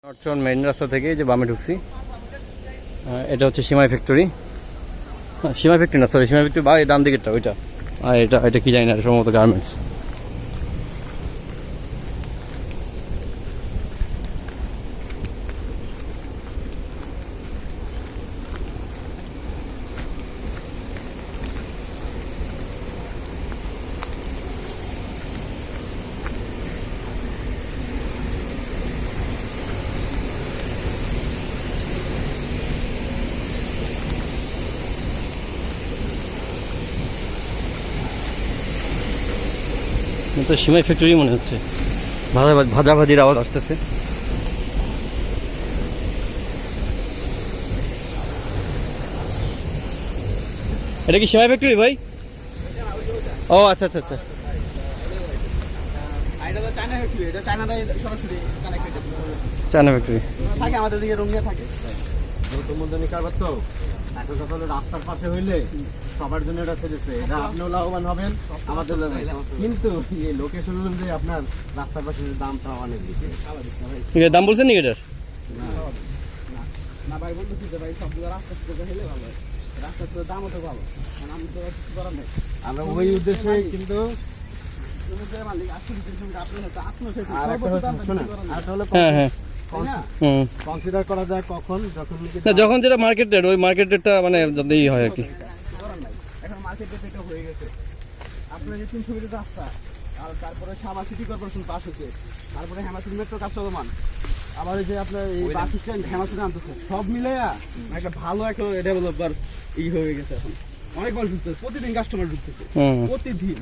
নর্থচর main রাস্তা থেকে যে বামে ঢুকছি, এটা হচ্ছে সিমাই ফ্যাক্টরি। সিমাই ফ্যাক্টরি না, সরি, সিমাই ফ্যাক্টরি বা ডান দিকেরটা ওইটা। আর এটা এটা কি জানি না, এটা সম্ভবত গার্মেন্টস। তো সিমাই ফ্যাক্টরি মনে হচ্ছে, ভাজাভাজির আওয়াজ আসতেছে। এটা কি সিমাই ফ্যাক্টরি ভাই? ও আচ্ছা আচ্ছা আচ্ছা। চায়না ফ্যাক্টরি থাকে আমাদের দিকে রঙিয়ে থাকে কারবার। তো এখন কথা হলো রাস্তার পাশে হইলে সবার জন্য এটা চলেছে, এটা আপনিও লাভবান হবেন, আমাদের কিন্তু এই লোকেশন অনুযায়ী আপনার রাস্তার পাশে দামটা অনেক বেশি। দাম বলছেন নাকি এটার? না ভাই, বলতেছি যে ভাই সবগুলো রাস্তা থেকে হলে ভালো হয়, রাস্তার দামও তো ভালো, কারণ আমি তো কিছু করার নেই। আমরা ওই উদ্দেশ্যে কিন্তু কনসিডার করা যায় কখন, যখন যেটা মার্কেট রেট, ওই মার্কেট রেটটা মানে যাতেই হয় আর কি। এখন মার্কেট রেট হয়ে গেছে আপনার যে 300 মিটার রাস্তা, আর তারপরে সাবা সিটি কর্পোরেশন পাস হয়েছে, তারপরে হেমাসুর মেট্রো কাজ চলমান, আবার এই যে আপনার এই বাস স্ট্যান্ড হেমাসুরে আনতেছে, সব মিলে একটা ভালো একটা ডেভেলপার হয়ে গেছে। এখন অনেক মানুষ ঢুকতেছে, প্রতিদিন কাস্টমার ঢুকতেছে, প্রতিদিন।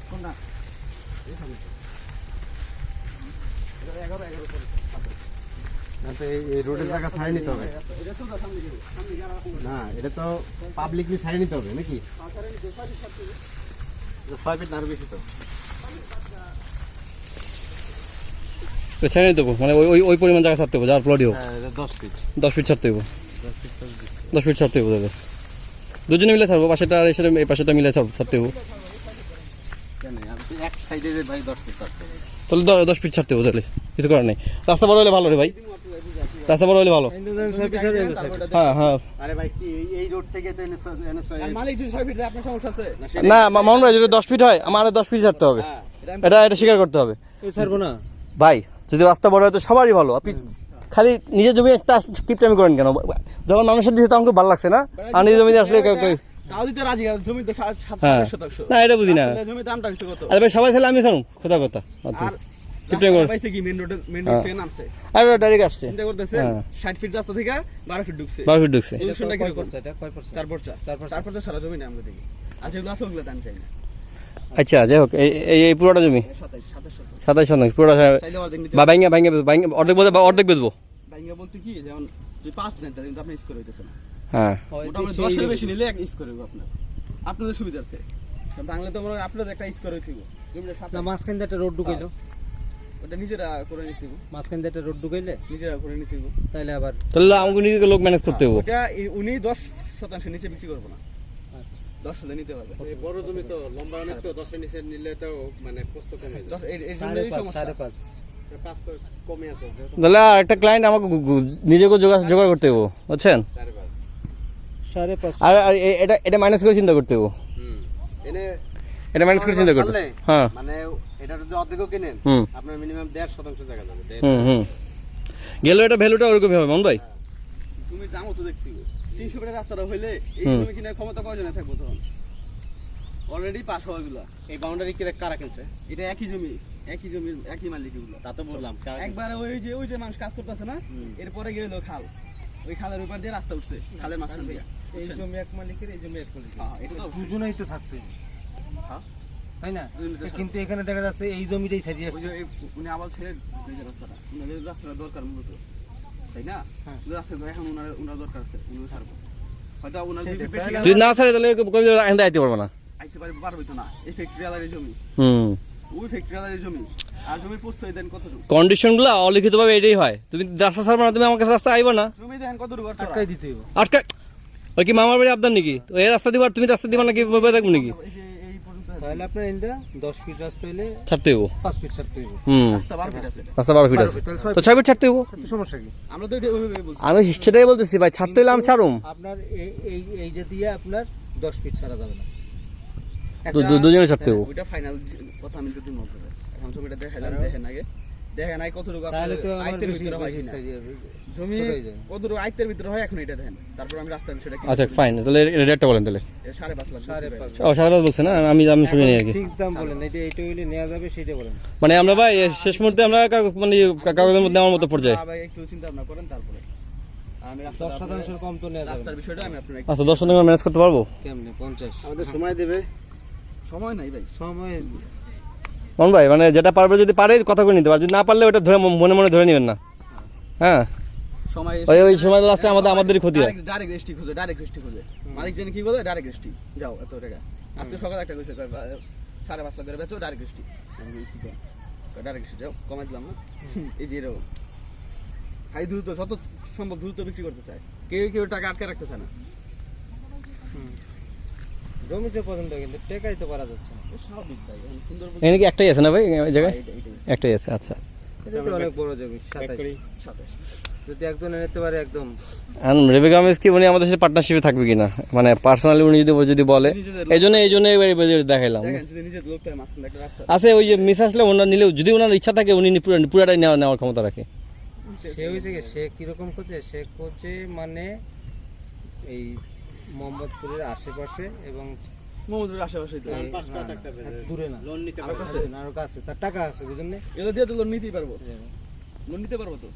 কোনটা এই রোডের জায়গা ছাড়িয়ে নিতে হবে না, এটা তো পাবলিকলি ছাড়িয়ে নিতে হবে নাকি? 6 ফিট আরো বেশি তো ছেড়ে দেবো, মানে ওই ওই পরিমাণ জায়গা ছাড়তে হবে, যার প্লটই হোক। 10 ফিট ছাড়তে হবে, 10 ফিট ছাড়তে হবে। তাহলে দুজনে মিলে ছাড়বো, পাশেটা আর এই পাশেটা মিলে ছাড়তে হবে। তাহলে 10 ফিট ছাড়তে হবে, তাহলে কিছু করার নেই। রাস্তা বড় হলে ভালো রে ভাই, রাস্তা বড় হলে ভালো। হ্যাঁ হ্যাঁ। না মামুন ভাই, যদি 10 ফিট হয় আমার 10 ফিট ছাড়তে হবে, এটা স্বীকার করতে হবে। ছাড়বো না ভাই, যদি রাস্তা বড় হয় তো সবারই ভালো। আপনি খালি নিজের জমি একটা কিপটামি করেন কেন? যখন মানুষের দিচ্ছে তখন খুব ভালো লাগছে না, আর নিজের জমিতে আসলে না, এটা বুঝি না। আরে ভাই, সবাই তাহলে আমি ছাড়ুন, কথা কথা ডাইরেক্ট আসছে 60 ফিট রাস্তা থেকে 12 ফিট ঢুকছে, 12 ফিট ঢুকছে। আচ্ছা, যাই হোক, এই পুরোটা জমি 27 শতাংশ পুরোটা অর্ধেক বেচবো। বলতে কি, যেমন 5 নেন কিন্তু আপনি স্কোর হইতেছে না। হ্যাঁ, 10 এর বেশি নিলে এক স্কোর হইব আপনাদের সুবিধার্থে। বাংলা তো আপনাদের একটা স্কোর হইব, মাঝখান দিয়ে একটা রোড ঢুকাইলো, ওটা নিজেরা করে নিতে হবে। মাঝখান দিয়ে একটা রোড ঢুকাইলে নিজেরা করে নিতে হবে, তাহলে আমাকে নিজেকে লোক ম্যানেজ করতে হবে। ওটা উনি 10% নিচে বিক্রি করবো না, 10 হলে নিতে পারবে। বড় জমি তো লম্বা অনেক, তো 10 এর নিচে নিলে তো মানে কষ্ট কমে যায়। এই জন্যই সমস্যা। 5 তো কমে আছে। তাহলে একটা ক্লায়েন্ট আমাকে নিজেকে জোগাড় করতে হবে, বুঝছেন? 5.5 আর এটা মাইনাস করে চিন্তা করতে হবে। এটা মাইনাস করে চিন্তা করতে। হ্যাঁ, মানে এটা যদি অর্ধেকও কিনেন, আপনার মিনিমাম 1.5% জায়গা যাবে। গেল এটা ভ্যালুটা ওরকমই হবে মন ভাই। জমির দামও তো দেখছি 300 ফিটের রাস্তাটা হইলে এই জমি কেনার ক্ষমতা কয়জনে থাকবো তখন? অলরেডি পাস হওয়া গুলো, এই বাউন্ডারি কারা কিনছে? এটা একই জমির একই মালিক এগুলো। তা তো বললাম, একবারে ওই যে মানুষ কাজ করতেছে না, এরপরে গেল খাল, ওই খালের উপর দিয়ে রাস্তা উঠছে, খালের মাঝখান দিয়ে। এই জমি এক মালিকের, এই জমি এক মালিকের। হ্যাঁ, এটা তো দুজনেই তো থাকবে। হ্যাঁ, তাই না? কিন্তু এখানে দেখা যাচ্ছে এই জমিটাই ছাড়িয়ে আসছে। উনি আবার ছেড়ে রাস্তাটা, উনাদের রাস্তাটা দরকার মূলত, তাই না? রাস্তা এখন উনার দরকার আছে, উনিও ছাড়বো হয়তো। উনার যদি না ছাড়ে তাহলে আইতে পারবো না, আইতে পারবে তো না। এই ফ্যাক্টরি আলারের জমি, ওই ফ্যাক্টরি আলারের জমি, আর জমির প্রস্তুতি দেন কতটুকু? কন্ডিশনগুলো অলিখিতভাবে এটাই হয়। তুমি রাস্তা ছাড়বে না, তুমি আমার কাছে রাস্তা আইবা না। জমি দেন কতটুকু আটকাই দিতে হবে। ওই কি মামার বাড়ি আবদার নাকি? তো এই রাস্তা দিবার, তুমি রাস্তা দিবা নাকি দেখবো নাকি? এই পর্যন্ত তাহলে আপনার ইন্দা 10 ফিট রাস্তা হইলে ছাড়তে হইব 5 ফিট ছাড়তে হইব। রাস্তা 12 ফিট আছে। রাস্তা 12 ফিট আছে, তাহলে 6 তো 6 ফিট ছাড়তে হইব। ফিট সমস্যা কি? আমরা তো এটা ওইভাবে বলছি। আমি সেটাই বলতেছি ভাই, ছাড়তে হইলে আমি ছাড়ুম। আপনার এই যে দিয়ে আপনার 10 ফিট ছাড়া যাবে না। দুজনে ছাড়তে হইব। ওইটা ফাইনাল কথা আমি যদি মনে করি। এখন ছবিটা দেখাইলাম, দেখেন আগে। দেখেন আই কতটুকু তাহলে আপনার তো আমার আয়ত্তের বেশি ভিতরে হয় বেশি কিনা। সাইজে জমি ছোট হয়ে যায়। কতটুকু আয়ত্তের ভিতরে হয় এখন এটা দেখেন। তারপর আমি রাস্তার বিষয়টা কি। আচ্ছা ফাইন, তাহলে রেটটা বলেন তাহলে। 5.5 লাখ। 5.5 ও 7.5 বলছে না, আমি শুনি নি আর কি। ফিক্স দাম বলেন, এইটা হইলে নেওয়া যাবে সেটা বলেন। মানে আমরা ভাই শেষ মুহূর্তে আমরা মানে কাগজের মধ্যে নেওয়ার মতো পর্যায়ে। ভাই একটু চিন্তা ভাবনা করেন তারপরে। আর আমি 10% কম তো নেওয়া যাবে রাস্তার না। বিষয়টা আমি আপনার আচ্ছা 10 টাকা ম্যানেজ করতে পারবো? কেমনে 50 আমাদের সময় দেবে। সময় নাই ভাই। সময় মন ভাই, মানে যেটা পারবে যদি পারে কথা করে নিতে পারে, যদি না পারলে ওটা ধরে মনে মনে ধরে নেবেন না। হ্যাঁ সময় ওই সময় লাস্টে আমাদেরই ক্ষতি হয়। ডাইরেক্ট রেস্টি খুঁজে, ডাইরেক্ট রেস্টি খুঁজে। মালিক জানি কি বলে, ডাইরেক্ট রেস্টি। যাও এত টাকা। আজকে সকালে একটা কইছে 5.5 লাখ করে বেচো, ডাইরেক্ট রেস্টি। আমি বলি কি কর, ডাইরেক্ট রেস্টি যাও, কমাই দিলাম না। এই যে এরকম ভাই দ্রুত, যত সম্ভব দ্রুত বিক্রি করতে চায়। কেউ টাকা আটকে রাখতে চায় না। জমিতে পছন্দ কিন্তু টেকাই তো করা যাচ্ছে না। স্বাভাবিক ভাই, এখন সুন্দর এখানে কি একটাই আছে না ভাই এই জায়গায়? এটা একটাই আছে, আচ্ছা। এটা তো অনেক বড় জমি, এক করি। 27 যদি একজন নিতে পারে একদম। এখন রেবেকা মিস কি উনি আমাদের সাথে পার্টনারশিপে থাকবে কিনা, মানে পার্সোনালি উনি যদি বলে, এই জন্য দেখাইলাম। দেখেন যদি নিজের লোকটা মাঝখানে একটা রাস্তা আছে ওই যে মিস আসলে ওনার নিলেও যদি ওনার ইচ্ছা থাকে উনি পুরাটাই নেওয়ার ক্ষমতা রাখে। সে হয়েছে কি, সে কিরকম করছে, সে করছে মানে এই মোহাম্মদপুরের আশেপাশে এবং মোহাম্মদপুরের আশেপাশেই তো। এই- পাশ করা না, না, থাকতে হবে। দূরে না, লোন নিতে আরো পারবে। কাছে? আরো কাছে, তার টাকা আছে বুঝলেন না? এগুলো দিয়ে তো লোন নিতেই পারবো। লোন নিতে পারবো তো।